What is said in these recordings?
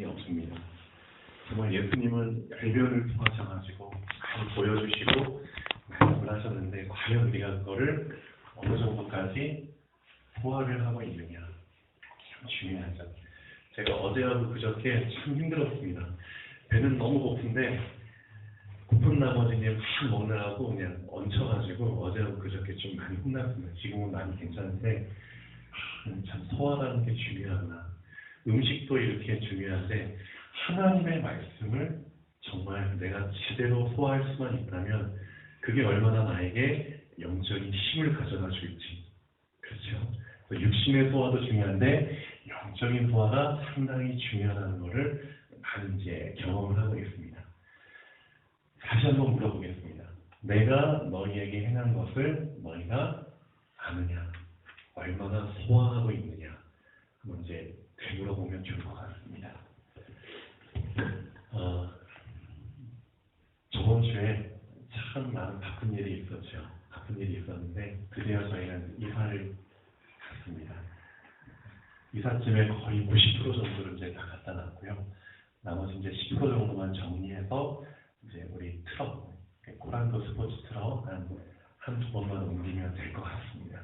없습니다. 정말 예수님은 열변을 통하셔가지고 잘 보여주시고 말씀을 하셨는데 과연 우리가 그거를 어느 정도까지 소화를 하고 있느냐 참 중요하죠. 제가 어제하고 그저께 참 힘들었습니다. 배는 너무 고픈데 고픈 나머지 그냥 확 먹느라고 그냥 얹혀가지고 어제하고 그저께 좀 많이 혼났습니다. 지금은 많이 괜찮은데 참 소화하는 게 중요하구나. 음식도 이렇게 중요한데 하나님의 말씀을 정말 내가 제대로 소화할 수만 있다면 그게 얼마나 나에게 영적인 힘을 가져다 줄지. 그렇죠? 육신의 소화도 중요한데 영적인 소화가 상당히 중요하다는 것을 많이 이제 경험을 하고 있습니다. 다시 한번 물어보겠습니다. 내가 너희에게 행한 것을 너희가 아느냐? 얼마나 소화하고 있느냐? 한번 이제 되물어보면 좋을 것 같습니다. 저번 주에 참 많은 바쁜 일이 있었죠. 바쁜 일이 있었는데 드디어 저희는 이사를 갔습니다. 이삿짐에 거의 90% 정도를 이제 다 갖다 놨고요. 나머지 이제 10% 정도만 정리해서 이제 우리 트럭, 코란도 스포츠 트럭 한두 번만 옮기면 될 것 같습니다.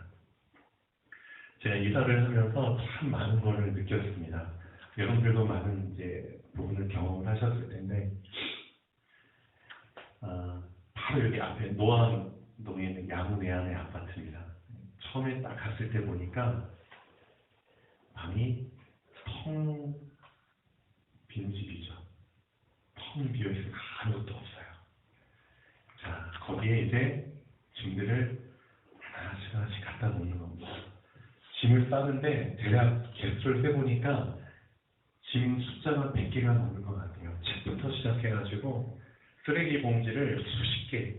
제가 이사를 하면서 참 많은 거를 느꼈습니다. 여러분들도 많은 이제 부분을 경험을 하셨을 텐데, 바로 여기 앞에 노암동에 있는 야무내안의 아파트입니다. 처음에 딱 갔을 때 보니까 방이 텅 빈 집이죠. 텅 비어있어요. 아무것도 없어요. 자, 거기에 이제 짐들을 하나씩 갖다 놓는 겁니다. 짐을 싸는데 대략 개수를 세보니까 짐 숫자가 100개가 넘는 것 같아요. 책부터 시작해가지고 쓰레기 봉지를 수십 개,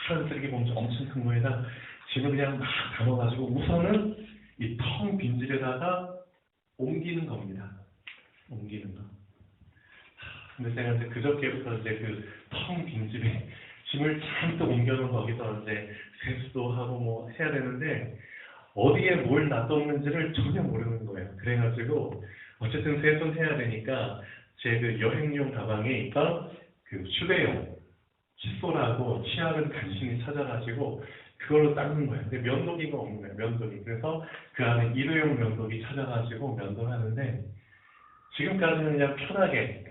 파란 쓰레기 봉지 엄청 큰 거에다 짐을 그냥 막 담아가지고 우선은 이 텅 빈집에다가 옮기는 겁니다. 옮기는 거. 근데 제가 이제 그저께부터 이제 그 텅 빈집에 짐을 잔뜩 옮겨놓은 거기서 이제 세수도 하고 뭐 해야 되는데 어디에 뭘 놔뒀는지를 전혀 모르는 거예요. 그래가지고 어쨌든 세수는 해야 되니까 제 그 여행용 가방에 있던 그 휴대용 칫솔하고 치약은 간신히 찾아가지고 그걸로 닦는 거예요. 근데 면도기가 없는 거예요. 면도기. 그래서 그 안에 일회용 면도기 찾아가지고 면도를 하는데 지금까지는 그냥 편하게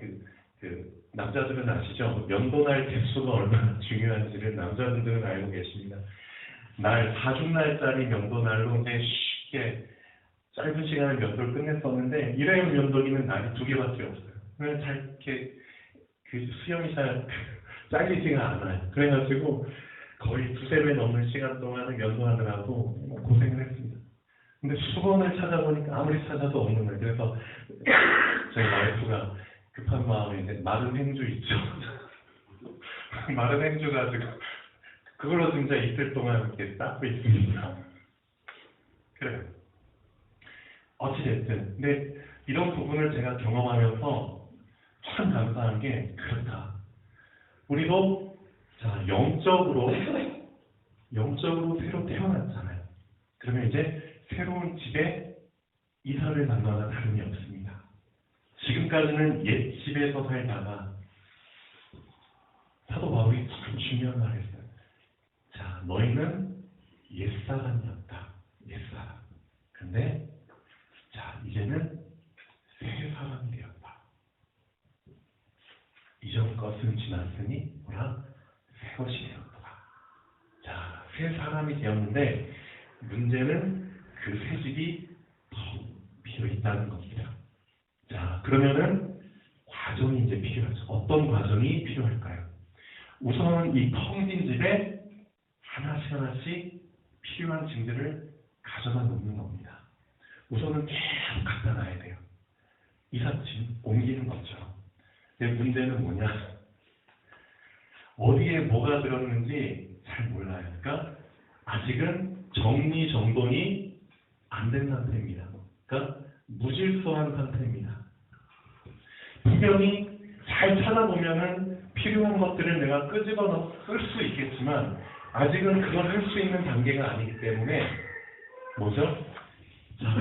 그 남자들은 아시죠? 면도날 개수가 얼마나 중요한지를 남자분들은 알고 계십니다. 날 4주날짜리 면도날로 이제 쉽게 짧은 시간에 면도를 끝냈었는데 일회용 면도기는 날이 2개밖에 없어요. 그래서 잘 이렇게 그 수염이 잘 잘리지가 않아요. 그래가지고 거의 2~3배 넘는 시간 동안은 면도하느라고 고생을 했습니다. 근데 수건을 찾아보니까 아무리 찾아도 없는 거예요. 그래서 저희 와이프가 급한 마음에 이제 마른 행주 있죠. 마른 행주 가지고 그걸로 진짜 이틀 동안 이렇게 닦고 있습니다. 그래요. 어찌됐든. 근데 이런 부분을 제가 경험하면서 참 감사한 게 그렇다. 우리도 자 영적으로 새로 태어났잖아요. 그러면 이제 새로운 집에 이사를 간 거나 다름이 없습니다. 지금까지는 옛 집에서 살다가 사도 바울이 참 중요한 말을 했어요. 자, 너희는 옛사람이었다. 옛사람. 근데 자, 이제는 새 사람이 되었다. 이전 것은 지났으니 뭐라? 새 것이 되었다. 자, 새 사람이 되었는데 문제는 그 새 집이 텅 비어 있다는 겁니다. 자, 그러면은 과정이 이제 필요하죠. 어떤 과정이 필요할까요? 우선 이 텅 빈 집에 하나씩 필요한 짐들을 가져다 놓는 겁니다. 우선은 계속 갖다 놔야 돼요. 이삿짐 옮기는 것처럼. 근데 문제는 뭐냐? 어디에 뭐가 들었는지 잘 몰라요. 그러니까 아직은 정리정돈이 안 된 상태입니다. 그러니까 무질서한 상태입니다. 분명히 잘 찾아보면은 필요한 것들을 내가 끄집어 쓸 수 있겠지만 아직은 그걸 할 수 있는 단계가 아니기 때문에 뭐죠? 자,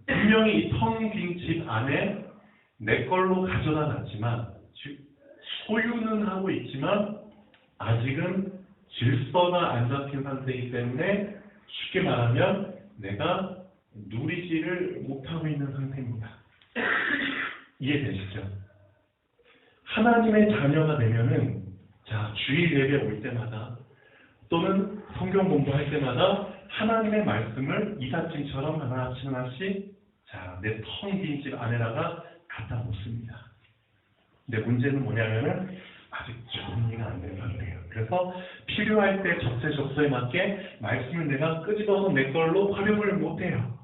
분명히 이 텅 빈 집 안에 내 걸로 가져다 놨지만, 즉 소유는 하고 있지만 아직은 질서가 안 잡힌 상태이기 때문에 쉽게 말하면 내가 누리지를 못하고 있는 상태입니다. 이해되시죠? 하나님의 자녀가 되면은 자, 주일 예배 올 때마다 또는 성경 공부할 때마다 하나님의 말씀을 이삿짐처럼 하나씩 자, 내 텅 빈 집 안에다가 갖다 놓습니다. 근데 문제는 뭐냐면은 아직 정리가 안 된 상태예요. 그래서 필요할 때 적재적소에 맞게 말씀을 내가 끄집어서 내 걸로 활용을 못해요.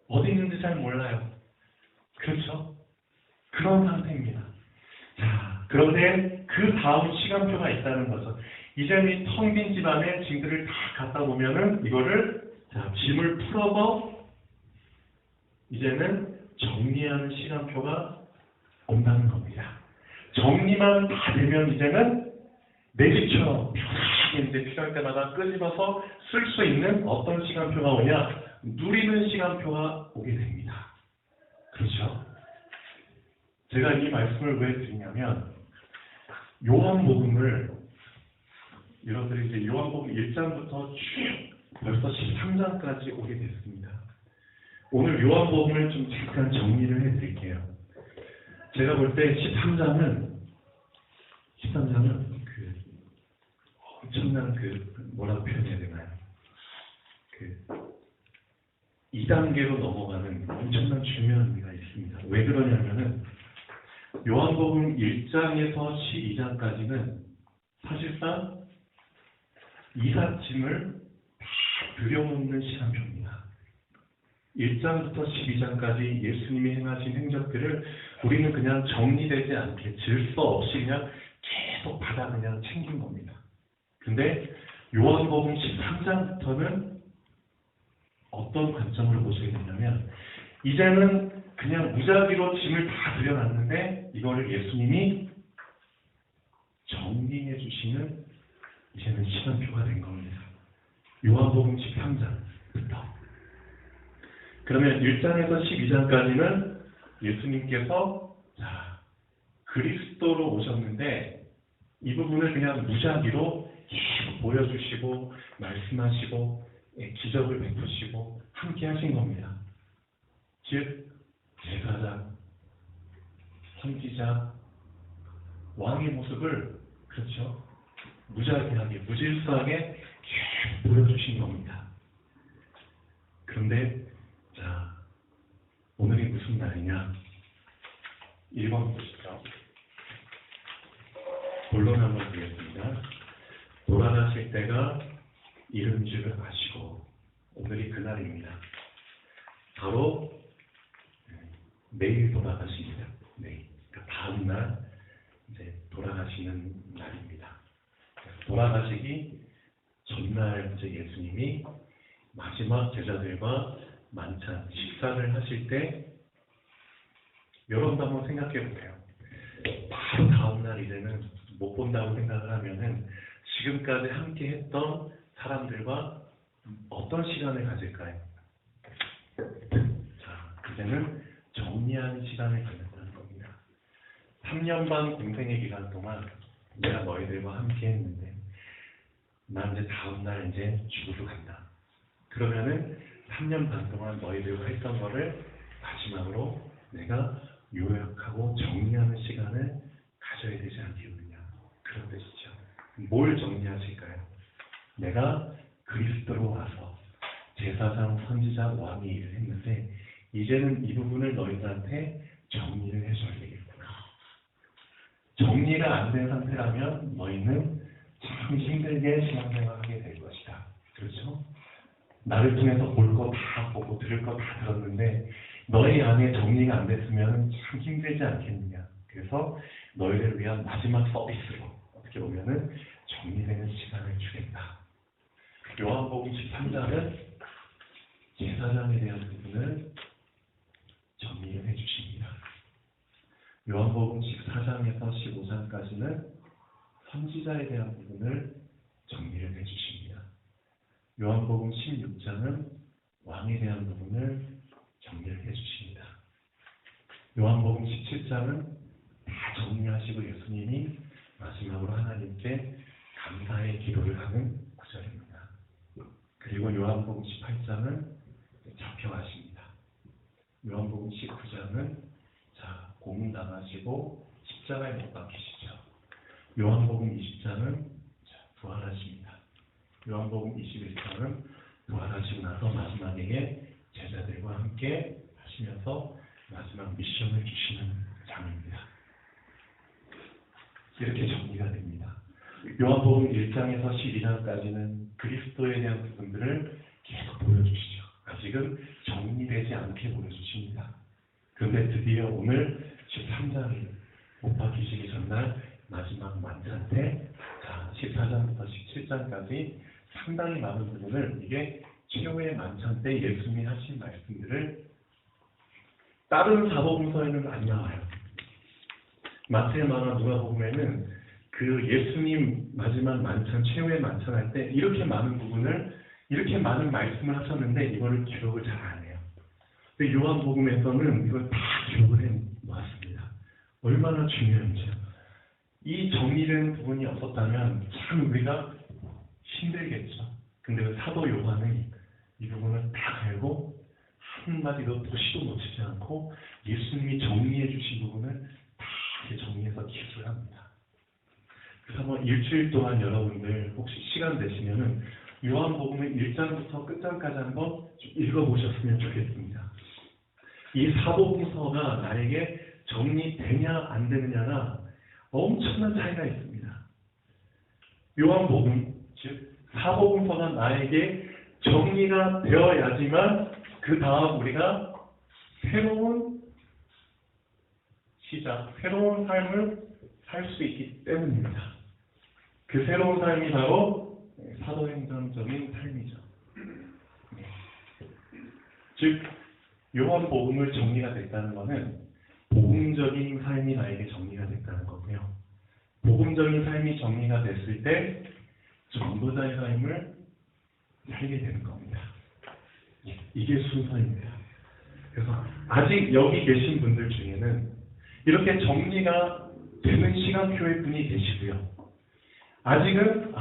어디 있는지 잘 몰라요. 그렇죠? 그런 상태입니다. 자, 그런데 그 다음 시간표가 있다는 거죠. 이제는 이 텅 빈 집 안에 짐들을 다 갖다 놓으면은 이거를 자, 짐을 풀어서 이제는 정리하는 시간표가 온다는 겁니다. 정리만 다 되면 이제는 내 집처럼 편하게 이제 필요할 때마다 끄집어서 쓸 수 있는 어떤 시간표가 오냐? 누리는 시간표가 오게 됩니다. 그렇죠? 제가 이 말씀을 왜 드리냐면 요한복음을 여러분들이 이제 요한복음 1장부터 쭉 벌써 13장까지 오게 됐습니다. 오늘 요한복음을 좀 잠깐 정리를 해드릴게요. 제가 볼 때 13장은 그 엄청난 뭐라고 표현해야 되나요? 2단계로 넘어가는 엄청난 중요한 의미가 있습니다. 왜 그러냐면은 요한복음 1장에서 12장까지는 사실상 이삿짐을 다 들여놓는 시간표입니다. 1장부터 12장까지 예수님이 행하신 행적들을 우리는 그냥 정리되지 않게 질서 없이 그냥 계속 받아 그냥 챙긴 겁니다. 근데 요한복음 13장부터는 어떤 관점으로 보시게 되냐면 이제는 그냥 무작위로 짐을 다 들여놨는데 이거를 예수님이 정리해 주시는 이제는 시간표가 된 겁니다. 요한복음 13장부터. 그러면 1장에서 12장까지는 예수님께서 자, 그리스도로 오셨는데 이 부분을 그냥 무작위로 계속 보여주시고 말씀하시고 기적을 베푸시고 함께 하신 겁니다. 즉 제사장, 선지자, 왕의 모습을 그렇죠 무자비하게 무질서하게 계속 보여주신 겁니다. 그런데 자 오늘이 무슨 날이냐? 1번 보시죠. 본론 한번 보겠습니다. 돌아가실 때가 이른 줄을 아시고 오늘이 그날입니다. 바로 내일 돌아가십니다. 내일. 그러니까 다음 날 이제 돌아가시는 날입니다. 돌아가시기 전날 이제 예수님이 마지막 제자들과 만찬 식사를 하실 때 여러분도 한번 생각해 보세요. 바로 다음 날 이제는 못 본다고 생각을 하면은 지금까지 함께 했던 사람들과 어떤 시간을 가질까요? 자, 이제는 정리하는 시간을 가진다는 겁니다. 3년 반 공생의 기간 동안 내가 너희들과 함께 했는데 난 이제 다음날 이제 죽으러 간다. 그러면은 3년 반 동안 너희들과 했던 거를 마지막으로 내가 요약하고 정리하는 시간을 가져야 되지 않겠느냐. 그런 뜻이죠. 뭘 정리하실까요? 내가 그리스도로 와서 제사장, 선지자, 왕의 일을 했는데 이제는 이 부분을 너희들한테 정리를 해줘야 되겠구나. 정리가 안 된 상태라면 너희는 참 힘들게 신앙생활하게 될 것이다. 그렇죠? 나를 통해서 볼 거 다 보고 들을 거 다 들었는데 너희 안에 정리가 안 됐으면 참 힘들지 않겠느냐. 그래서 너희를 위한 마지막 서비스로 어떻게 보면은 정리되는 시간을 주겠다. 요한복음 13장은 제사장에 대한 부분을 정리를 해주십니다. 요한복음 14장에서 15장까지는 선지자에 대한 부분을 정리를 해주십니다. 요한복음 16장은 왕에 대한 부분을 정리를 해주십니다. 요한복음 17장은 다 정리하시고 예수님이 마지막으로 하나님께 감사의 기도를 하는 구절입니다. 그리고 요한복음 18장은 잡혀가십니다. 요한복음 19장은 고문당하시고 십자가에 못 박히시죠. 요한복음 20장은 부활하십니다. 요한복음 21장은 부활하시고 나서 마지막에 제자들과 함께 하시면서 마지막 미션을 주시는 장입니다. 이렇게 정리가 됩니다. 요한복음 1장에서 12장까지는 그리스도에 대한 부분들을 계속 보여주시죠. 아직은 정리되지 않게 보여주십니다. 그런데 드디어 오늘 13장이 못 박히시기 전날 마지막 만찬 때 14장부터 17장까지 상당히 많은 부분을 이게 최후의 만찬 때 예수님이 하신 말씀들을 다른 사복음서에는 안 나와요. 마태, 마가, 누가복음에는 그 예수님 마지막 만찬, 최후의 만찬 할 때 이렇게 많은 부분을 이렇게 많은 말씀을 하셨는데 이거를 기록을 잘 안 해요. 근데 요한복음에서는 이걸 다 기록을 해 놓았습니다. 얼마나 중요한지요. 이 정리된 부분이 없었다면 참 우리가 힘들겠죠. 근데 사도 요한은 이 부분을 다 알고 한마디도 도시도 놓치지 않고 예수님이 정리해 주신 부분을 다 정리해서 기술을 합니다. 그래서 한번 일주일 동안 여러분들 혹시 시간 되시면은 요한복음의 1장부터 끝장까지 한번 좀 읽어보셨으면 좋겠습니다. 이 사복음서가 나에게 정리되냐 안 되느냐가 엄청난 차이가 있습니다. 요한복음, 즉 사복음서가 나에게 정리가 되어야지만 그 다음 우리가 새로운 시작, 새로운 삶을 살 수 있기 때문입니다. 그 새로운 삶이 바로 사도행전적인 삶이죠. 즉 요한복음을 정리가 됐다는 것은 복음적인 삶이 나에게 정리가 됐다는 거고요. 복음적인 삶이 정리가 됐을 때 전도자의 삶을 살게 되는 겁니다. 이게 순서입니다. 그래서 아직 여기 계신 분들 중에는 이렇게 정리가 되는 시간표의 분이 계시고요. 아직은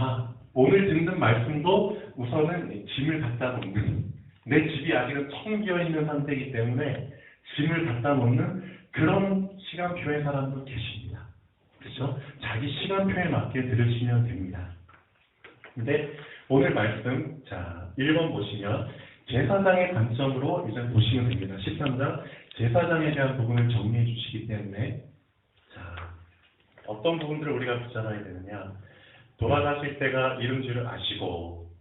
오늘 듣는 말씀도 우선은 짐을 갖다 놓는, 내 집이 아직은 텅 비어있는 상태이기 때문에 짐을 갖다 놓는 그런 시간표의 사람도 계십니다. 그렇죠? 자기 시간표에 맞게 들으시면 됩니다. 근데 오늘 말씀 1번 보시면 제사장의 관점으로 이제 보시면 됩니다. 13장 제사장에 대한 부분을 정리해 주시기 때문에 어떤 부분들을 우리가 붙잡아야 되느냐. 돌아가실 때가 이른 줄을 아시고,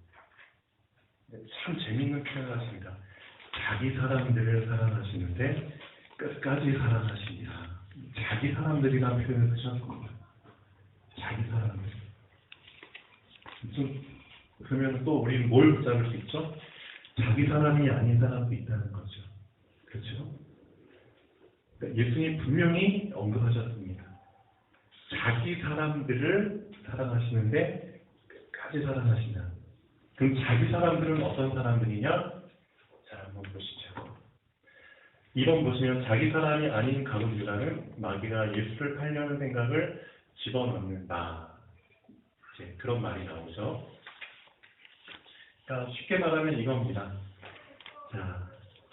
참 재밌는 표현을 하십니다. 자기 사람들을 사랑하시는데 끝까지 사랑하시니라. 자기 사람들이라는 표현을 쓰셨습니다. 자기 사람들. 그러면 또 우리는 뭘 붙잡을 수 있죠? 자기 사람이 아닌 사람도 있다는 거죠. 그렇죠? 예수님 분명히 언급하셨습니다. 자기 사람들을 사랑하시는데 끝까지 사랑하신다. 그럼 자기 사람들은 어떤 사람들이냐? 자, 한번 보시죠. 2번 보시면 자기 사람이 아닌 가룟 유다는 마귀가 예수를 팔려는 생각을 집어넣는다. 이제 그런 말이 나오죠. 그러니까 쉽게 말하면 이겁니다.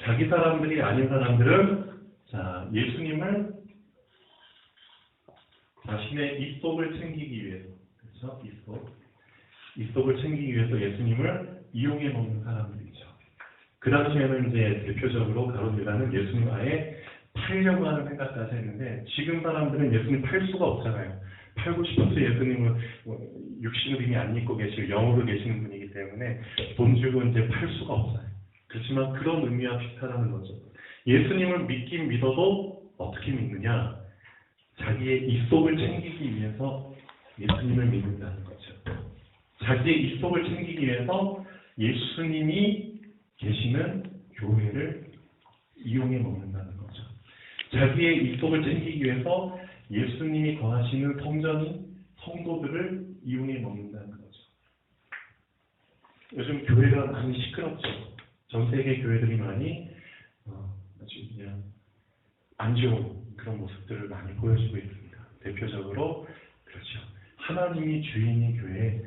자기 사람들이 아닌 사람들은 예수님을 자신의 입속을 챙기기 위해서, 그렇죠? 입속을 챙기기 위해서 예수님을 이용해 먹는 사람들이죠. 그 당시에는 이제 대표적으로 가룟 유다는 예수님 아예 팔려고 하는 생각까지 했는데, 지금 사람들은 예수님 팔 수가 없잖아요. 팔고 싶어서 예수님은 육신을 이미 안 입고 계시고 영으로 계시는 분이기 때문에 돈 주고 이제 팔 수가 없어요. 그렇지만 그런 의미와 비슷하다는 거죠. 예수님을 믿긴 믿어도 어떻게 믿느냐? 자기의 입속을 챙기기 위해서 예수님을 믿는다는 거죠. 자기의 입속을 챙기기 위해서 예수님이 계시는 교회를 이용해 먹는다는 거죠. 자기의 입속을 챙기기 위해서 예수님이 거하시는 성전인 성도들을 이용해 먹는다는 거죠. 요즘 교회가 많이 시끄럽죠. 전 세계 교회들이 많이 아주 그냥 안 좋은 그런 모습들을 많이 보여주고 있습니다. 대표적으로 그렇죠. 하나님이 주인인 교회에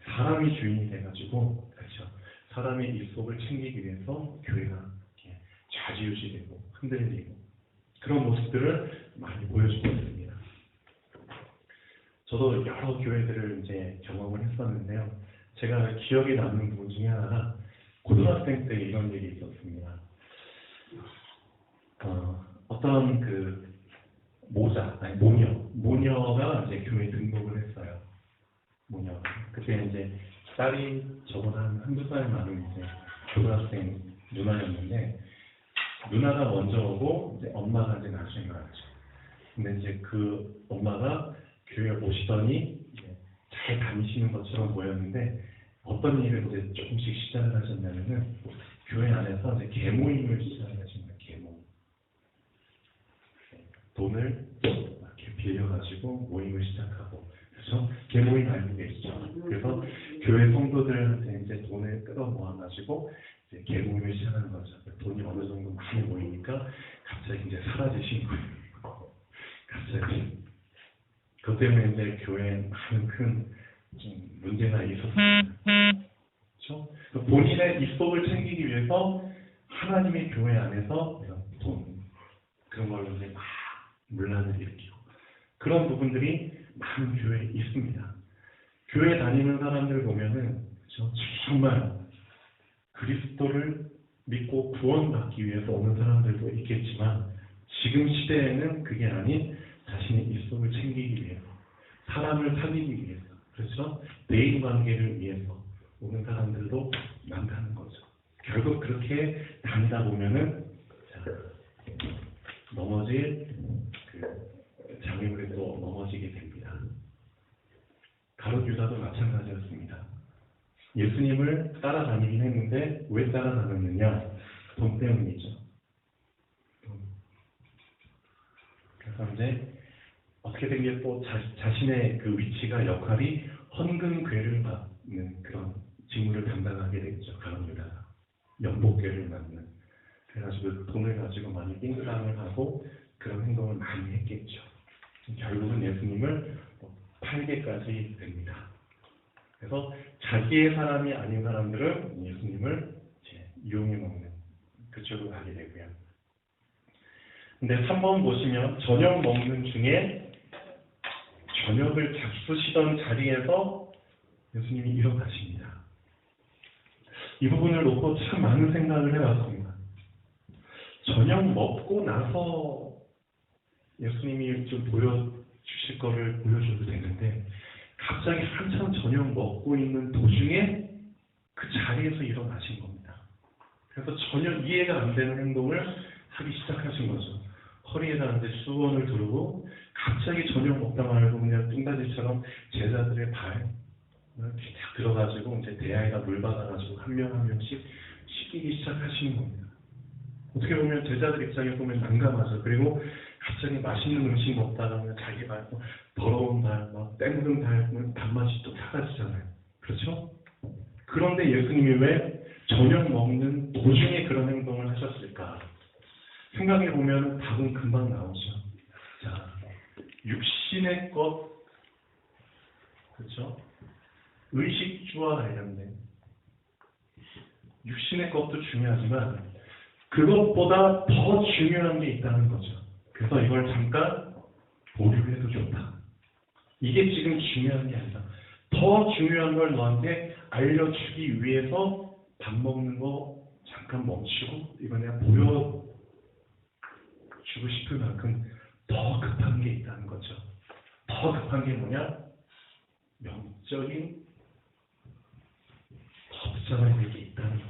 사람이 주인이 돼가지고 그렇죠. 사람의 입속을 챙기기 위해서 교회가 좌지우지되고 흔들리고 그런 모습들을 많이 보여주고 있습니다. 저도 여러 교회들을 이제 경험을 했었는데요. 제가 기억에 남는 부분 중에 하나가 고등학생 때 이런 일이 있었습니다. 어떤 그 모녀가 이제 교회에 등록을 했어요. 모녀. 그때 이제 딸이 저보다 한두 살 많은 이제 고등학생 누나였는데 누나가 먼저 오고 이제 엄마가 이제 나중에 왔죠. 근데 이제 그 엄마가 교회에 오시더니 이제 잘 다니시는 것처럼 보였는데 어떤 일을 이제 조금씩 시작을 하셨냐면은 교회 안에서 이제 계모임을 시작을 하십니다. 계모. 돈을 이렇게 빌려가지고 모임을 시작하고 그래서 계모임 알고 계시죠? 그래서 교회 성도들한테 이제 돈을 끌어 모아가지고 이제 계모임을 시작하는 거죠. 돈이 어느 정도 많이 모이니까 갑자기 이제 사라지신 거예요. 갑자기. 그것 때문에 이제 교회에 많은 큰 문제가 있었습니다. 그렇죠? 본인의 입속을 챙기기 위해서 하나님의 교회 안에서 돈 그런 걸로 이제 막 문란을 일으키고 그런 부분들이 많은 교회에 있습니다. 교회 다니는 사람들 보면은 그렇죠? 정말 그리스도를 믿고 구원받기 위해서 오는 사람들도 있겠지만 지금 시대에는 그게 아닌 자신의 입속을 챙기기 위해서 사람을 사귀기 위해서 그렇죠? 대인관계를 위해서 오는 사람들도 많다는 거죠. 결국 그렇게 다니다 보면은 넘어질 그 장애물에 또 넘어지게 됩니다. 가룟 유다도 마찬가지였습니다. 예수님을 따라다니긴 했는데 왜 따라다녔느냐? 돈 때문이죠. 그래서 이제 어떻게 된 게 또 자신의 그 위치가 역할이 헌금괴를 맡는 그런 직무를 담당하게 되죠. 가룟 유다가 연복괴를 맡는. 그래가지고 돈을 가지고 많이 띵상을 하고 그런 행동을 많이 했겠죠. 결국은 예수님을 팔게까지 됩니다. 그래서 자기의 사람이 아닌 사람들은 예수님을 이용해 먹는 그쪽으로 가게 되고요. 근데 3번 보시면 저녁 먹는 중에 저녁을 잡수시던 자리에서 예수님이 일어나십니다. 이 부분을 놓고 참 많은 생각을 해봤습니다. 저녁 먹고 나서 예수님이 좀 보여주실 거를 보여줘도 되는데 갑자기 한참 저녁 먹고 있는 도중에 그 자리에서 일어나신 겁니다. 그래서 전혀 이해가 안 되는 행동을 하기 시작하신 거죠. 허리에다 이제 수건을 두르고 갑자기 저녁 먹다 말고 그냥 뚱다지처럼 제자들의 발 이렇게 딱 들어가지고 이제 대야에다 물 받아가지고 한 명 한 명씩 씻기기 시작하시는 겁니다. 어떻게 보면 제자들 입장에 보면 난감하죠. 그리고 갑자기 맛있는 음식 먹다가 그냥 자기 발 더러운 발, 막 땡든 발, 단맛이 또 사라지잖아요. 그렇죠? 그런데 예수님이 왜 저녁 먹는 도중에 그런 행동을 하셨을까? 생각해 보면 답은 금방 나오죠. 자, 육신의 것, 그렇죠? 의식주와 관련된 육신의 것도 중요하지만 그것보다 더 중요한 게 있다는 거죠. 그래서 이걸 잠깐 보류해도 좋다. 이게 지금 중요한 게 아니라 더 중요한 걸 너한테 알려주기 위해서 밥 먹는 거 잠깐 멈추고 이거 내가 보여주고 싶을 만큼 더 급한 게 있다는 거죠. 더 급한 게 뭐냐? 영적인 더 붙잡아야 될 게 있다는 거죠.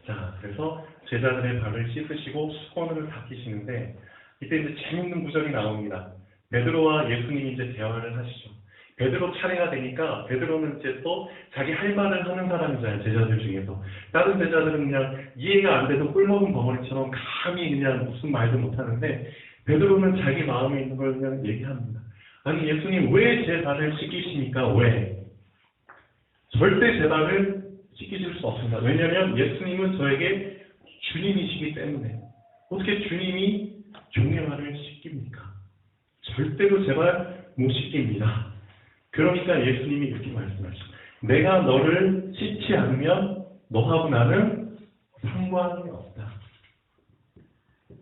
자, 그래서 제자들의 발을 씻으시고 수건을 닦이시는데 이때 이제 재밌는 구절이 나옵니다. 베드로와 예수님이 이제 대화를 하시죠. 베드로 차례가 되니까 베드로는 이제 또 자기 할 말을 하는 사람이잖아요. 제자들 중에서. 다른 제자들은 그냥 이해가 안 돼도 꿀먹은 벙어리처럼 감히 그냥 무슨 말도 못하는데 베드로는 자기 마음에 있는 걸 그냥 얘기합니다. 아니 예수님 왜 제 발을 씻기십니까? 왜? 절대 제 발을 씻기실 수 없습니다. 왜냐하면 예수님은 저에게 주님이시기 때문에 어떻게 주님이 종의 말을 씻깁니까? 절대로 제발 못 씻깁니다. 그러니까 예수님이 이렇게 말씀하시죠. 내가 너를 씻지 않으면 너하고 나는 상관이 없다.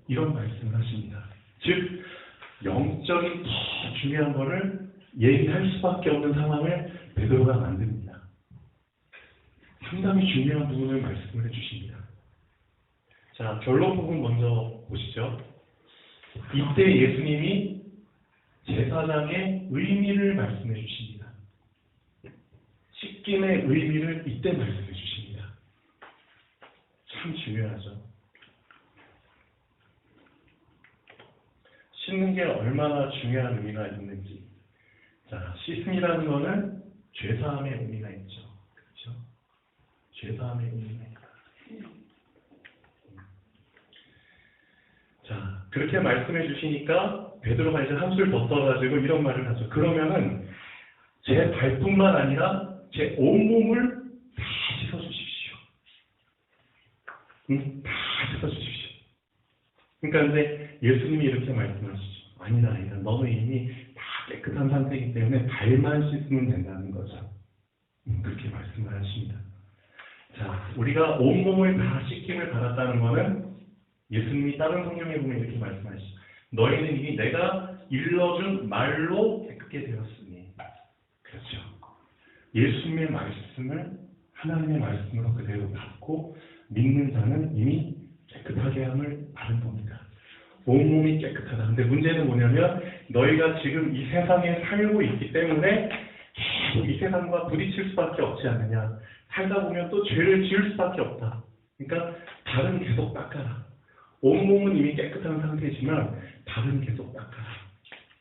이런 말씀을 하십니다. 즉 영적인 더 중요한 것을 얘기할 수밖에 없는 상황을 베드로가 만듭니다. 상당히 중요한 부분을 말씀을 해주십니다. 자, 결론 부분 먼저 보시죠. 이때 예수님이 제사장의 의미를 말씀해 주십니다. 씻김의 의미를 이때 말씀해 주십니다. 참 중요하죠. 씻는 게 얼마나 중요한 의미가 있는지. 자, 씻음이라는 것은 죄사함의 의미가 있죠. 그렇죠? 죄사함의 의미가 있다. 자, 그렇게 말씀해 주시니까 베드로가 이제 한술 더 떠가지고 이런 말을 하죠. 그러면은 제 발뿐만 아니라 제 온몸을 다 씻어주십시오. 다 씻어주십시오. 그러니까 이제 예수님이 이렇게 말씀하시죠. 아니다. 너는 이미 다 깨끗한 상태이기 때문에 발만 씻으면 된다는 거죠. 그렇게 말씀을 하십니다. 자, 우리가 온몸을 다 씻김을 받았다는 것은 예수님이 다른 성경에 보면 이렇게 말씀하시죠. 너희는 이미 내가 일러준 말로 깨끗게 되었으니. 그렇죠. 예수님의 말씀을 하나님의 말씀으로 그대로 받고 믿는 자는 이미 깨끗하게 함을 받은 겁니다. 온몸이 깨끗하다. 근데 문제는 뭐냐면 너희가 지금 이 세상에 살고 있기 때문에 계속 이 세상과 부딪힐 수밖에 없지 않느냐. 살다 보면 또 죄를 지을 수밖에 없다. 그러니까 발은 계속 닦아라. 온몸은 이미 깨끗한 상태지만 발은 계속 닦아라.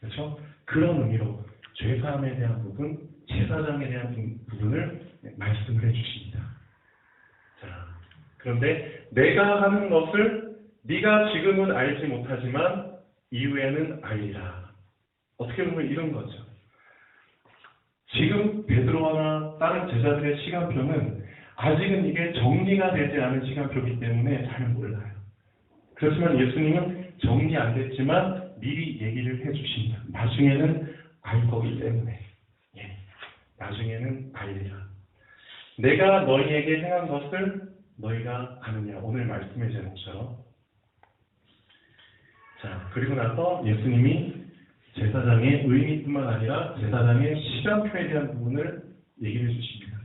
그렇죠? 그런 의미로 죄사함에 대한 부분, 제사장에 대한 부분을 말씀을 해주십니다. 자, 그런데 내가 하는 것을 네가 지금은 알지 못하지만 이후에는 알리라. 어떻게 보면 이런 거죠. 지금 베드로나 다른 제자들의 시간표는 아직은 이게 정리가 되지 않은 시간표이기 때문에 잘 몰라요. 그렇지만 예수님은 정리 안 됐지만 미리 얘기를 해주십니다. 나중에는 알 거기 때문에. 나중에는 알리라. 내가 너희에게 행한 것을 너희가 아느냐. 오늘 말씀의 제목처럼. 자, 그리고 나서 예수님이 제사장의 의미뿐만 아니라 제사장의 시간표에 대한 부분을 얘기해 주십니다.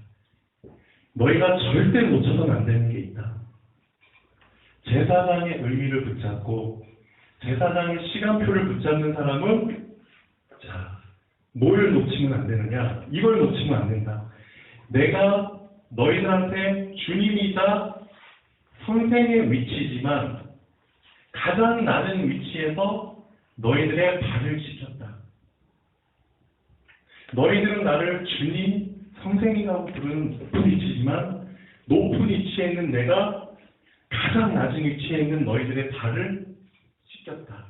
너희가 절대 놓쳐서는 안 되는 게 있다. 제사장의 의미를 붙잡고 제사장의 시간표를 붙잡는 사람은 자, 뭘 놓치면 안 되느냐? 이걸 놓치면 안 된다. 내가 너희들한테 주님이자 선생의 위치지만 가장 낮은 위치에서 너희들의 발을 씻겼다. 너희들은 나를 주님, 선생이라고 부르는 높은 위치지만 높은 위치에 있는 내가 가장 낮은 위치에 있는 너희들의 발을 씻겼다.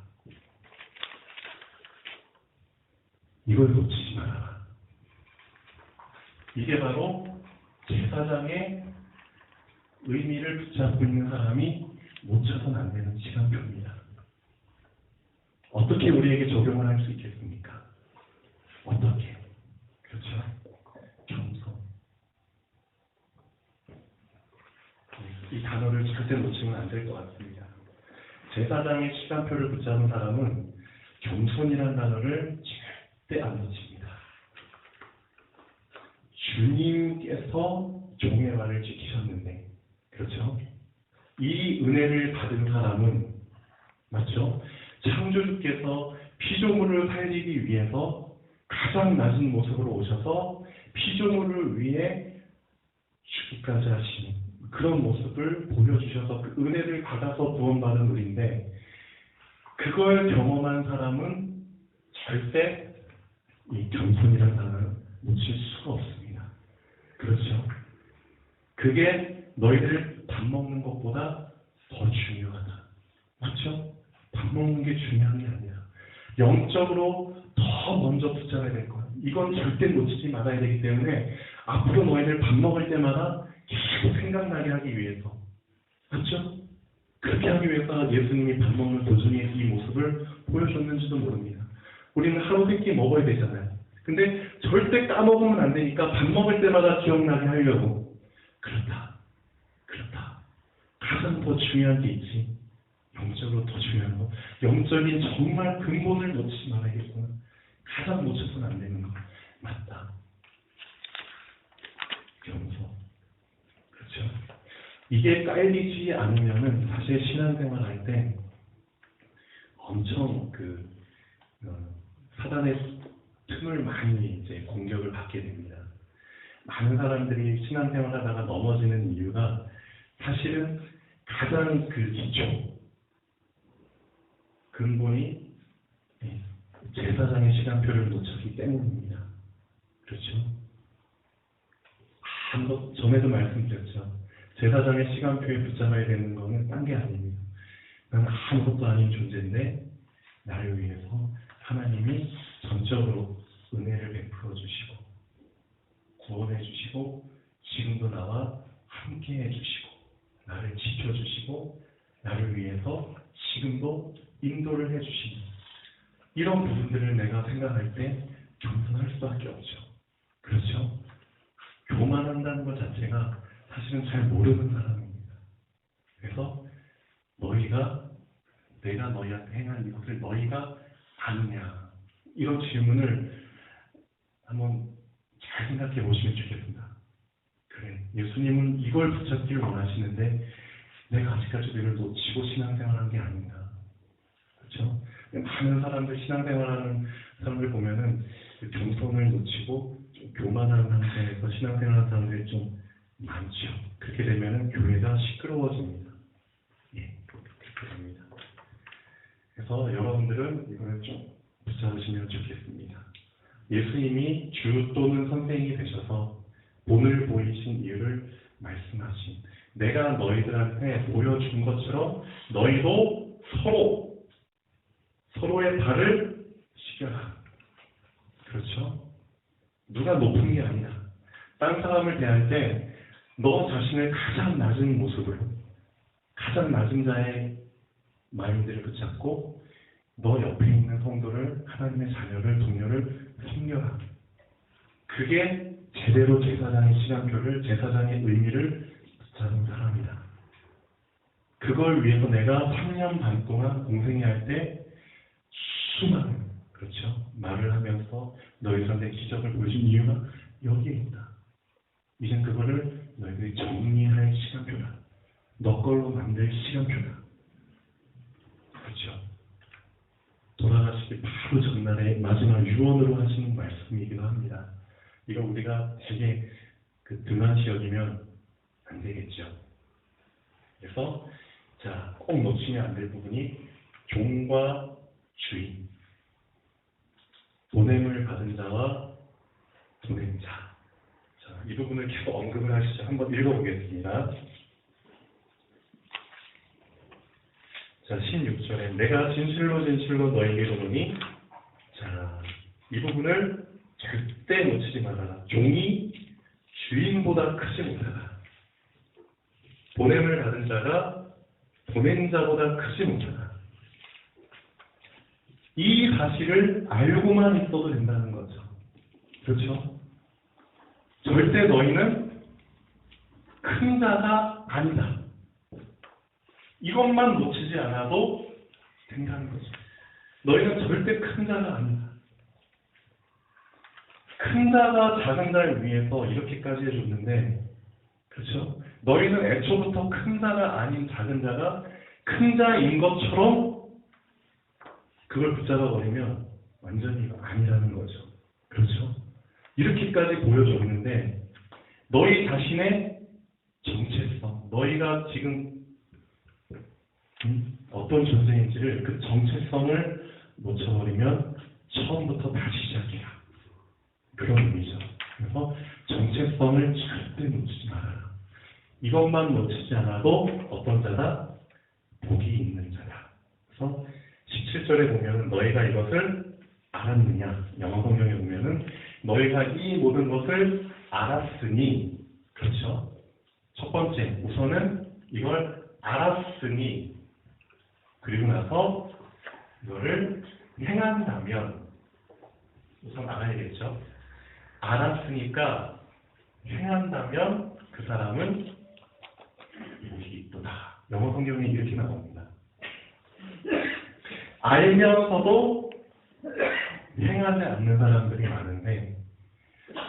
이걸 놓치지 말아라. 이게 바로 제사장의 의미를 붙잡고 있는 사람이 놓쳐서는 안 되는 시간표입니다. 어떻게 우리에게 적용을 할 수 있겠습니까? 어떻게? 그렇죠? 겸손. 이 단어를 절대 놓치면 안 될 것 같습니다. 제사장의 시간표를 붙잡은 사람은 겸손이라는 단어를 절대 안 놓칩니다. 주님께서 종의 말을 지키셨는데, 그렇죠? 이 은혜를 받은 사람은, 맞죠? 창조주께서 피조물을 살리기 위해서 가장 낮은 모습으로 오셔서 피조물을 위해 죽기까지 하신 그런 모습을 보여주셔서 그 은혜를 받아서 구원받은 우리인데, 그걸 경험한 사람은 절대 이 겸손이라는 단어를 놓칠 수가 없습니다. 그렇죠? 그게 너희들 밥 먹는 것보다 더 중요하다. 맞죠? 밥 먹는 게 중요한 게 아니야. 영적으로 더 먼저 붙잡아야 될 거야. 이건 절대 놓치지 말아야 되기 때문에 앞으로 너희들 밥 먹을 때마다 계속 생각나게 하기 위해서. 맞죠? 그렇게 하기 위해서 예수님이 밥 먹는 도중에 이 모습을 보여줬는지도 모릅니다. 우리는 하루 세 끼 먹어야 되잖아요. 근데 절대 까먹으면 안 되니까 밥 먹을 때마다 기억나게 하려고. 그렇다. 가장 더 중요한 게 있지. 영적으로 더 중요한 거. 영적인 정말 근본을 놓치지 말아야겠구나. 가장 놓쳐서는 안 되는 거. 맞다. 겸손. 그렇죠? 이게 깔리지 않으면은 사실 신앙생활 할 때 엄청 사단의 틈을 많이 이제 공격을 받게 됩니다. 많은 사람들이 신앙생활 하다가 넘어지는 이유가 사실은 가장 기초, 근본이 제사장의 시간표를 놓쳤기 때문입니다. 그렇죠? 전에도 말씀드렸죠. 제사장의 시간표에 붙잡아야 되는 것은 딴 게 아닙니다. 나는 아무것도 아닌 존재인데 나를 위해서 하나님이 전적으로 은혜를 베풀어 주시고 구원해 주시고 지금도 나와 함께 해주시고 나를 지켜주시고 나를 위해서 지금도 인도를 해주시는 이런 부분들을 내가 생각할 때 겸손할 수밖에 없죠. 그렇죠? 교만한다는 것 자체가 사실은 잘 모르는 사람입니다. 그래서 내가 너희한테 행한 이것을 너희가 아느냐 이런 질문을 한번 잘 생각해 보시면 좋겠습니다. 그래, 예수님은 이걸 붙잡기를 원하시는데 내가 아직까지도 이걸 놓치고 신앙생활한 게 아닌가. 그렇죠? 많은 사람들 신앙생활하는 사람들 보면은 겸손을 놓치고 좀 교만한 상태에서 신앙생활하는 사람들이 좀 많죠. 그렇게 되면은 교회가 시끄러워집니다. 그렇게 됩니다. 그래서 여러분들은 이걸 좀 붙잡으시면 좋겠습니다. 예수님이 주 또는 선생님이 되셔서 본을 보이신 이유를 말씀하신 내가 너희들한테 보여준 것처럼 너희도 서로의 발을 시켜라. 그렇죠? 누가 높은 게 아니야. 딴 사람을 대할 때 너 자신을 가장 낮은 모습으로 가장 낮은 자의 마인드를 붙잡고 너 옆에 있는 성도를 하나님의 자녀를 동료를 섬겨라. 그게 제대로 제사장의 시간표를 제사장의 의미를 붙잡은 사람이다. 그걸 위해서 내가 3년 반 동안 공생회 할 때 수많은 말을 하면서 너희들한테 기적을 보여준 이유가 여기에 있다. 이젠 그거를 너희들이 정리할 시간표다. 너 걸로 만들 시간표다. 그렇죠? 돌아가시기 바로 전날에 마지막 유언으로 하시는 말씀이기도 합니다. 이거 우리가 되게 등한시 여기면 안 되겠죠. 그래서 꼭 놓치면 안 될 부분이 종과 주인, 보냄을 받은 자와 보낸 자. 이 부분을 계속 언급을 하시죠. 한번 읽어보겠습니다. 16절에 내가 진실로 너에게 이르노니 이 부분을 절대 놓치지 말아라. 종이 주인보다 크지 못하다. 보냄을 받은 자가 보낸 자보다 크지 못하다. 이 사실을 알고만 있어도 된다는 거죠. 그렇죠? 절대 너희는 큰 자가 아니다. 이것만 놓치지 않아도 된다는 거죠. 너희는 절대 큰 자가 아니다. 큰 자가 작은 자를 위해서 이렇게까지 해줬는데, 그렇죠? 너희는 애초부터 큰 자가 아닌 작은 자가 큰 자인 것처럼 그걸 붙잡아 버리면 완전히 이거 아니라는 거죠. 그렇죠? 이렇게까지 보여줬는데 너희 자신의 정체성, 너희가 지금 어떤 존재인지를 그 정체성을 놓쳐버리면 처음부터 다시 시작해라. 그런 의미죠. 그래서 정체성을 절대 놓치지 말아라. 이것만 놓치지 않아도 어떤 자다? 복이 있는 자다. 그래서 17절에 보면 너희가 이것을 알았느냐? 영어 성경에 보면은 너희가 이 모든 것을 알았으니, 그렇죠? 첫 번째, 우선은 이걸 알았으니 그리고 나서 이거를 행한다면 우선 알아야겠죠. 알았으니까 행한다면 그 사람은 복이 있도다. 영어 성경에 이렇게 나옵니다. 알면서도 행하지 않는 사람들이 많은데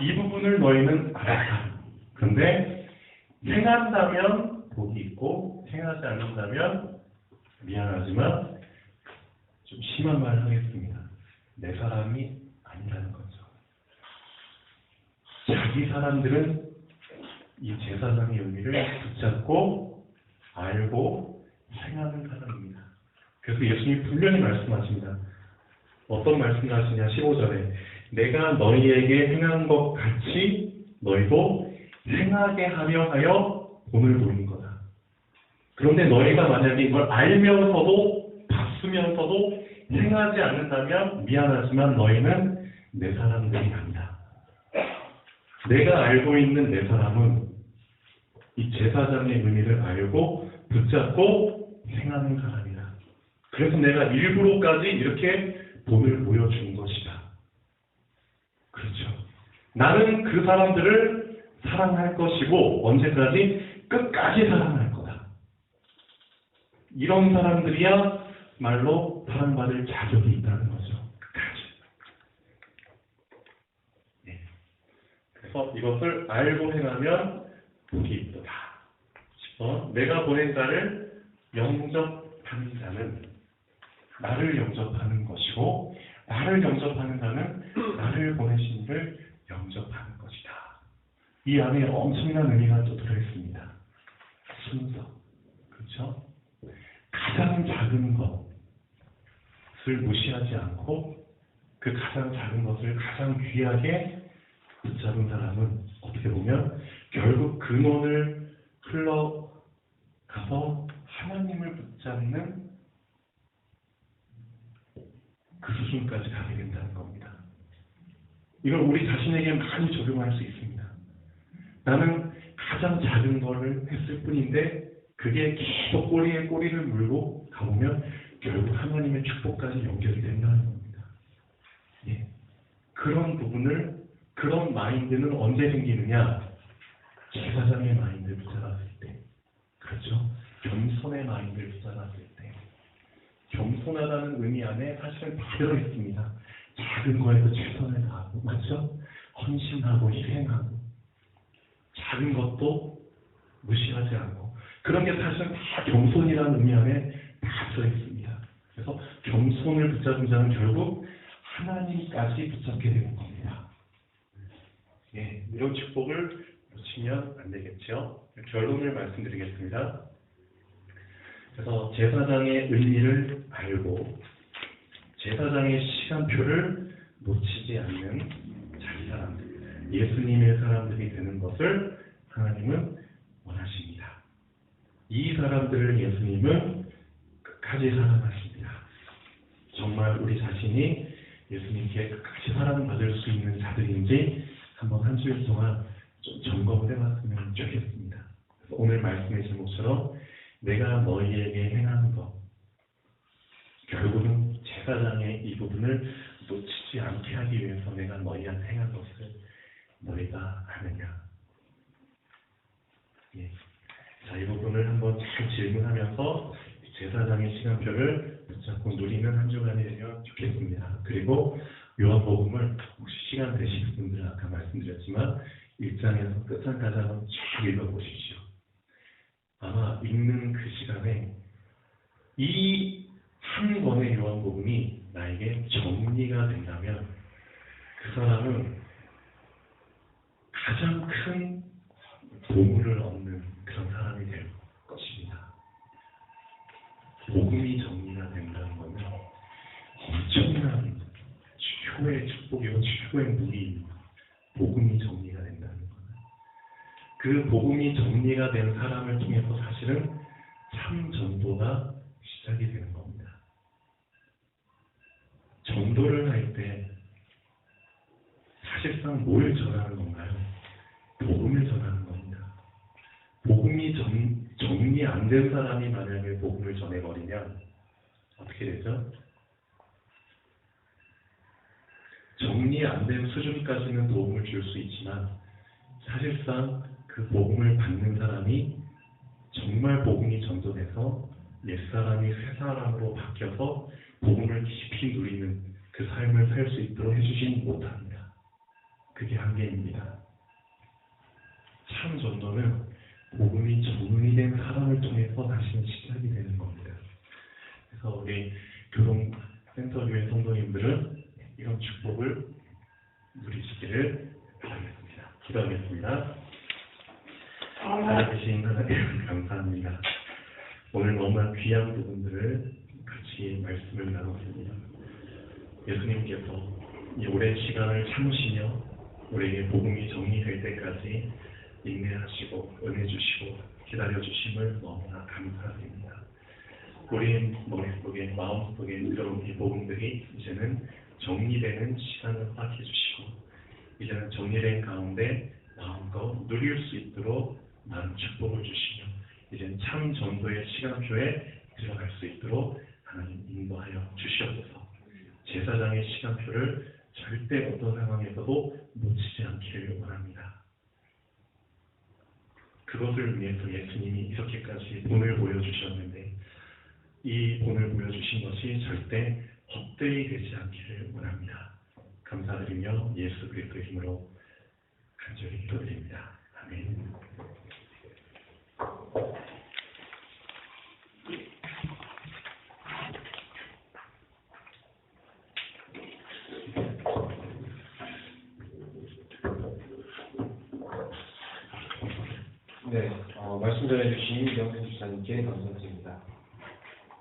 이 부분을 너희는 알았다. 그런데 행한다면 복이 있고 행하지 않는다면 미안하지만 좀 심한 말을 하겠습니다. 내 사람이 아니라는 거죠. 자기 사람들은 이 제사장의 의미를 붙잡고 알고 행하는 사람입니다. 그래서 예수님이 분명히 말씀하십니다. 어떤 말씀을 하시냐 15절에 내가 너희에게 행한 것 같이 너희도 행하게 하려 하여 본을 보이는 거다. 그런데 너희가 만약에 이걸 알면서도 봤으면서도 행하지 않는다면 미안하지만 너희는 내 사람들이 아니다. 내가 알고 있는 내 사람은 이 제사장의 의미를 알고 붙잡고 행하는 사람이다. 그래서 내가 일부러까지 이렇게 본을 보여준 것이다. 그렇죠. 나는 그 사람들을 사랑할 것이고 언제까지? 끝까지 사랑할 거다. 이런 사람들이야 말로 사랑받을 자격이 있다는 거죠. 끝까지. 네. 그래서 이것을 알고 행하면 복이 있도다. 10번 내가 보낸 자를 영접하는 자는 나를 영접하는 것이고 나를 영접하는 자는 나를 보내신 이를 영접하는 것이다. 이 안에 엄청난 의미가 또 들어있습니다. 순서, 그렇죠? 가장 작은 것을 무시하지 않고 그 가장 작은 것을 가장 귀하게 붙잡은 사람은 어떻게 보면 결국 근원을 흘러가서 하나님을 붙잡는 그 수준까지 가게 된다는 겁니다. 이걸 우리 자신에게 많이 적용할 수 있습니다. 나는 가장 작은 거를 했을 뿐인데 그게 계속 꼬리에 꼬리를 물고 가보면 결국 하나님의 축복까지 연결이 된다는 겁니다. 예. 그런 부분을, 그런 마인드는 언제 생기느냐? 제사장의 마인드를 붙잡았을 때. 그렇죠? 겸손의 마인드를 붙잡았을 때. 겸손하다는 의미 안에 사실은 다 들어있습니다. 작은 거에도 최선을 다하고, 맞죠? 헌신하고 희생하고, 작은 것도 무시하지 않고, 그런 게 사실은 다 겸손이라는 의미 안에 다 들어있습니다. 그래서 겸손을 붙잡은 자는 결국 하나님까지 붙잡게 되는 겁니다. 예, 이런 축복을 놓치면 안 되겠죠. 결론을 말씀드리겠습니다. 그래서 제사장의 의미를 알고 제사장의 시간표를 놓치지 않는 자기 사람들, 예수님의 사람들이 되는 것을 하나님은 원하십니다. 이 사람들을 예수님은 끝까지 사랑하십니다. 정말 우리 자신이 예수님께 끝까지 사랑받을 수 있는 자들인지 한번 한 주일 동안 좀 점검을 해봤으면 좋겠습니다. 그래서 오늘 말씀의 제목처럼 내가 너희에게 행한 것, 결국은 제사장의 이 부분을 놓치지 않게 하기 위해서 내가 너희한테 행한 것을 너희가 아느냐. 예. 자, 이 부분을 한번 잘 질문하면서 제사장의 시간표를 붙잡고 누리는 한 주간이 되면 좋겠습니다. 그리고 요한복음을 혹시 시간 되시는 분들은 아까 말씀드렸지만 1장에서 끝장까지 한번 쭉 읽어보십시오. 아마 읽는 그 시간에 이 한 권의 요한복음이 나에게 정리가 된다면 그 사람은 가장 큰 보물을 얻는 그런 사람이 될 것입니다. 복음이 정리가 된다는 것은 엄청난 최고의 축복이고 최고의 무기입니다. 복음이 정리가 된다는 것은. 그 복음이 정리가 된 사람을 통해서 사실은 참 전도가 시작이 되는 겁니다. 전도를 할 때 사실상 뭘 전하는 건가요? 복음을 전하는 겁니다. 복음이 정리 정리 안 된 사람이 만약에 복음을 전해버리면 어떻게 되죠? 정리 안 된 수준까지는 도움을 줄 수 있지만 사실상 그 복음을 받는 사람이 정말 복음이 전도돼서 옛사람이 새사람으로 바뀌어서 복음을 깊이 누리는 그 삶을 살 수 있도록 해주진 못합니다. 그게 한계입니다. 참 전도는 복음이 정리된 사람을 통해서 다시 시작이 되는 겁니다. 그래서 우리 교동센터교회 성도님들은 이런 축복을 누리시기를 바라겠습니다. 기도하겠습니다. 살아계신 하나님 감사합니다. 오늘 너무나 귀한 부분들을 같이 말씀을 나눴습니다. 예수님께서 이 오랜 시간을 참으시며 우리에게 복음이 정리될 때까지 인내하시고 은혜 주시고 기다려 주심을 너무나 감사드립니다. 우리 머릿속에 마음속에 들어온 이 복음들이 이제는 정리되는 시간을 허락해 주시고 이제는 정리된 가운데 마음껏 누릴 수 있도록 많은 축복을 주시며 이제는 참 전도의 시간표에 들어갈 수 있도록 하나님 인도하여 주시옵소서. 제사장의 시간표를 절대 어떤 상황에서도 놓치지 않기를 원합니다. 그것을 위해서 예수님이 이렇게까지 본을 보여주셨는데 이 본을 보여주신 것이 절대 헛되이 되지 않기를 원합니다. 감사드리며 예수 그리스도의 힘으로 간절히 기도드립니다. 아멘. 네, 말씀 전해주신 이경선 집사님께 감사드립니다.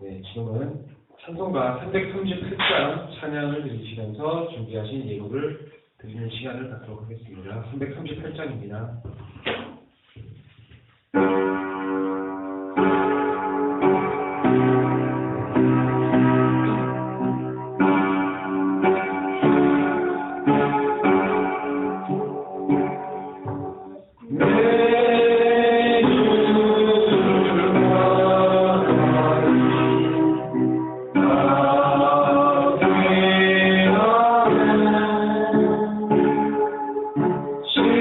네, 지금은 찬송가 338장 찬양을 들으시면서 준비하신 예고를 드리는 시간을 갖도록 하겠습니다. 338장입니다. She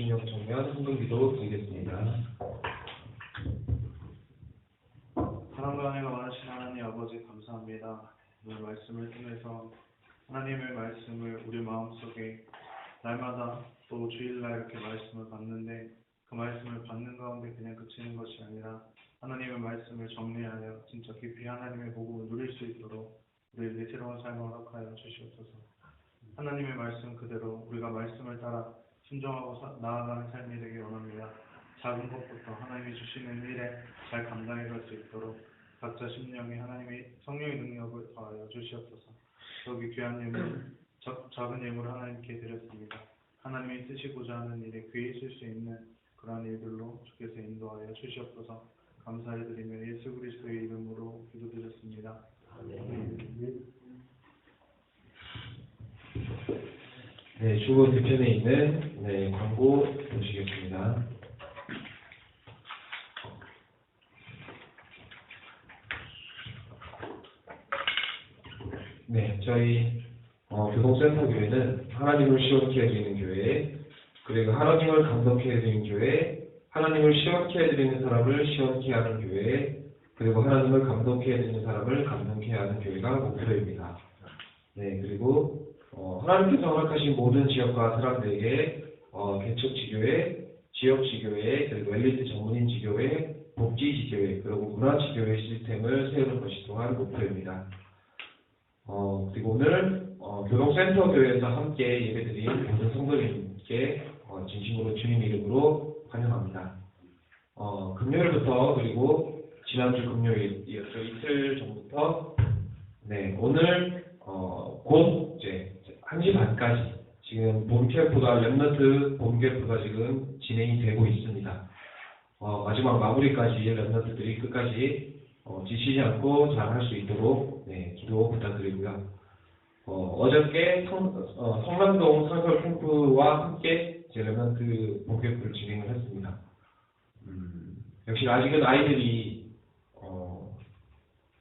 박준영 청년 헌금기도 드리겠습니다. 사랑과 은혜가 많으신 하나님 아버지 감사합니다. 오늘 말씀을 통해서 하나님의 말씀을 우리 마음속에 날마다 또 주일날 이렇게 말씀을 받는데 그 말씀을 받는 가운데 그냥 그치는 것이 아니라 하나님의 말씀을 정리하여 진짜 깊이 하나님의 복음을 누릴 수 있도록 우리에게 새로운 삶을 허락하여 주시옵소서. 하나님의 말씀 그대로 우리가 말씀을 따라 순종하고 나아가는 삶이 되기 원합니다. 작은 것부터 하나님이 주시는 일에 잘 감당해 갈 수 있도록 각자 심령에 하나님의 성령의 능력을 더하여 주시옵소서. 여기 귀한 예물, 작은 예물을 하나님께 드렸습니다. 하나님이 쓰시고자 하는 일에 귀히 쓸 수 있는 그러한 일들로 주께서 인도하여 주시옵소서. 감사해드리며 예수 그리스도의 이름으로 기도드렸습니다. 네, 주보 뒤편에 있는 광고 보시겠습니다. 네, 저희 교동센터 교회는 하나님을 시원케 해드리는 교회, 그리고 하나님을 감동케 해드리는 교회, 하나님을 시원케 해드리는 사람을 시원케 하는 교회, 그리고 하나님을 감동케 해드리는 사람을 감동케 하는 교회가 목표입니다. 네, 그리고 하나님께서 허락하신 모든 지역과 사람들에게 개척 지교회, 지역 지교회, 그리고 엘리트 전문인 지교회, 복지 지교회, 그리고 문화 지교회 시스템을 세우는 것이 또한 목표입니다. 그리고 오늘 교동센터 교회에서 함께 예배드린 모든 성도님께 진심으로 주님 이름으로 환영합니다. 금요일부터 그리고 지난주 금요일 이틀 전부터 오늘 곧 이제 1시 반까지 지금 봄 캠프가 랩넌트 봄 캠프가 지금 진행이 되고 있습니다. 마지막 마무리까지 랩넌트들이 끝까지 지치지 않고 잘 할 수 있도록 기도 부탁드리고요. 어저께 성남동 상설 캠프와 함께 랩넌트 봄 캠프를 진행을 했습니다. 역시 아직은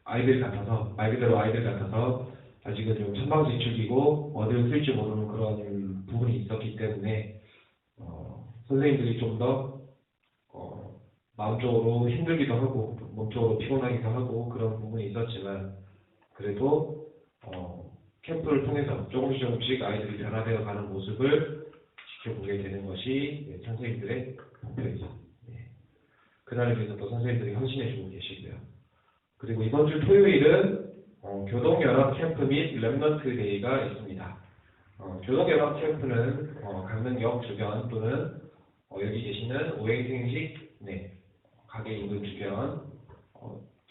아이들 같아서 말 그대로 아이들 같아서 아직은 좀 천방지축이고 어디를 쓸지 모르는 그런 부분이 있었기 때문에 선생님들이 좀 더 마음적으로 힘들기도 하고 몸적으로 피곤하기도 하고 그런 부분이 있었지만 그래도 캠프를 통해서 조금씩 아이들이 변화되어 가는 모습을 지켜보게 되는 것이 선생님들의 목표이죠. 그날을 위해서 또 선생님들이 헌신해주고 계시고요. 그리고 이번 주 토요일은 교동연합 캠프 및 랩넌트 데이가 있습니다. 교동연합 캠프는 강릉역 주변 또는 여기 계시는 오행생식 가게 인근 주변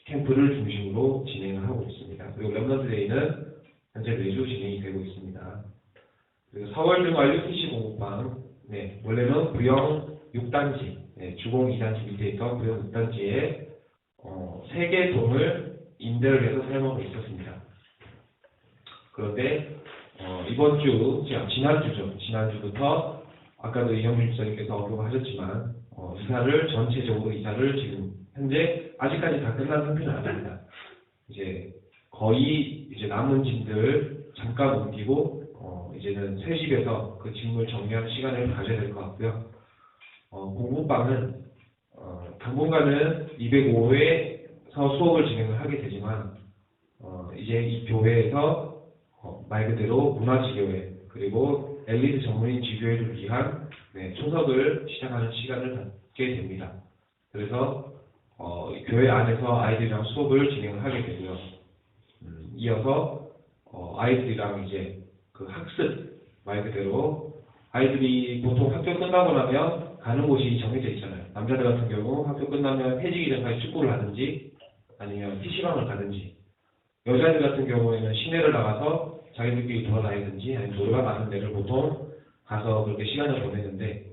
캠프를 중심으로 진행을 하고 있습니다. 그리고 랩넌트 데이는 현재 매주 진행이 되고 있습니다. 그리고 4월 중알 UTC 공부방 원래는 부영 6단지 주공 2단지 밑에 있던 부영 6단지에 3개 동을 임대를 해서 사용하고 있었습니다. 그런데 이번 주, 지난주부터 아까도 이영민 집사님께서 언급하셨지만 이사를 지금 현재 아직까지 다 끝난 상태는 아닙니다. 이제 거의 남은 짐들 잠깐 옮기고 이제는 새 집에서 그 짐을 정리하는 시간을 가져야 될 것 같고요. 공부방은 당분간은 205회에서 수업을 진행을 하게 되지만 이제 이 교회에서 말 그대로 문화지교회 그리고 엘리트 전문인 지교회를 위한 초석을 시작하는 시간을 갖게 됩니다. 그래서 교회 안에서 아이들이랑 수업을 진행을 하게 되고요. 이어서 아이들이랑 이제 그 학습 말 그대로 아이들이 보통 학교 끝나고 나면 가는 곳이 정해져 있잖아요. 남자들 같은 경우 학교 끝나면 해지기 전까지 축구를 하든지 아니면 PC방을 가든지 여자들 같은 경우에는 시내를 나가서 자기들끼리 돌아다니든지 아니면 노래방 같은 데를 보통 가서 그렇게 시간을 보내는데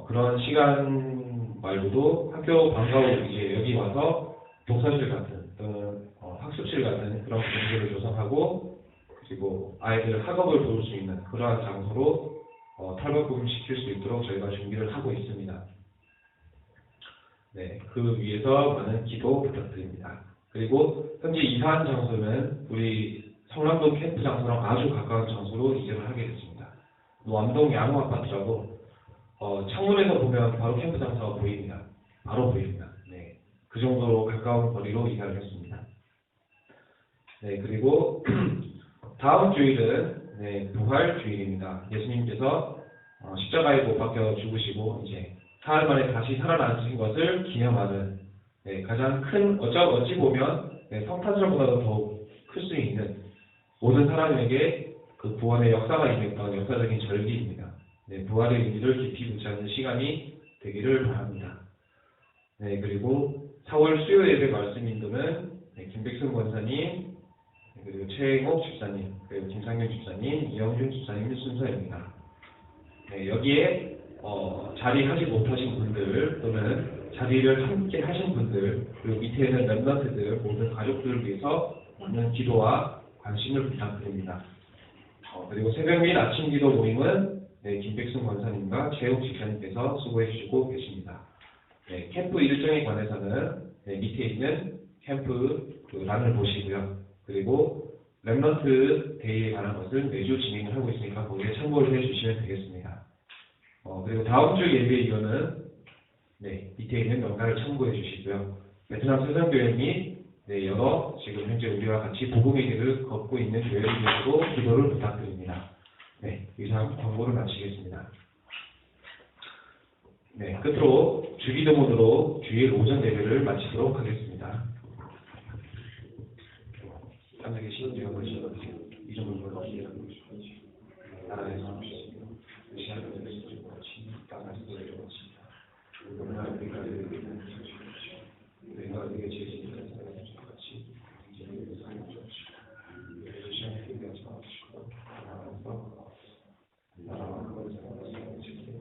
그런 시간 말고도 학교 방과 후 이제 여기 와서 독서실 같은 또는 학습실 같은 그런 공간을 조성하고 그리고 아이들 학업을 도울 수 있는 그러한 장소로 탈바꿈 시킬 수 있도록 저희가 준비를 하고 있습니다. 그 위해서 많은 기도 부탁드립니다. 그리고 현재 이사한 장소는 우리 성남동 캠프 장소랑 아주 가까운 장소로 이전을 하게 됐습니다. 완동 양호 아파트라고 창문에서 보면 바로 캠프 장소가 보입니다. 바로 보입니다. 네, 그 정도로 가까운 거리로 이사를 했습니다. 네, 그리고 다음 주일은 네, 부활 주일입니다. 예수님께서 십자가에 못 박혀 죽으시고 이제 사흘 만에 다시 살아나신 것을 기념하는 네, 가장 큰 어찌 보면 네, 성탄절보다도 더욱 클 수 있는 모든 사람에게 그 구원의 역사가 임했던 역사적인 절기입니다. 네, 부활의 의미를 깊이 묵상하는 시간이 되기를 바랍니다. 네, 그리고 4월 수요 예배 말씀 인도는 네, 김백승 권사님, 그리고 최행옥 집사님, 그리고 김상현 집사님, 이영준 집사님 순서입니다. 네, 여기에 자리하지 못하신 분들 또는 자리를 함께 하신 분들 그리고 밑에 있는 멤버들 모든 가족들을 위해서 많은 기도와 관심을 부탁드립니다. 그리고 새벽 및 아침 기도 모임은 네, 김백승 권사님과 최욱 집사님께서 수고해 주시고 계십니다. 네, 캠프 일정에 관해서는 네, 밑에 있는 캠프 란을 보시고요. 그리고 랩런트 데이에 관한 것은 매주 진행을 하고 있으니까 거기에 참고를 해주시면 되겠습니다. 그리고 다음 주 예배 이거는 네, 밑에 있는 명단을 참고해 주시고요. 베트남 세상교회 및 네, 여러 지금 현재 우리와 같이 복음의 길을 걷고 있는 교회를 위해서도 기도를 부탁드립니다. 네, 이상 광고를 마치겠습니다. 네, 끝으로 주기도문으로 주일 오전 예배를 마치도록 하겠습니다. 함께 계신 주여 보시옵소서. 이름을 부르시옵소서. 나라의 성취시며 시간을 내리시고 땅에서 내려오시다. 그러나 우리가 너희에게 내가 너희에게 죄짓는 것을 같이 이제 너희에게 상을 주옵시고 너희를 시험에 들게 하지 마옵시고 나라와 권세와 영광을 지키며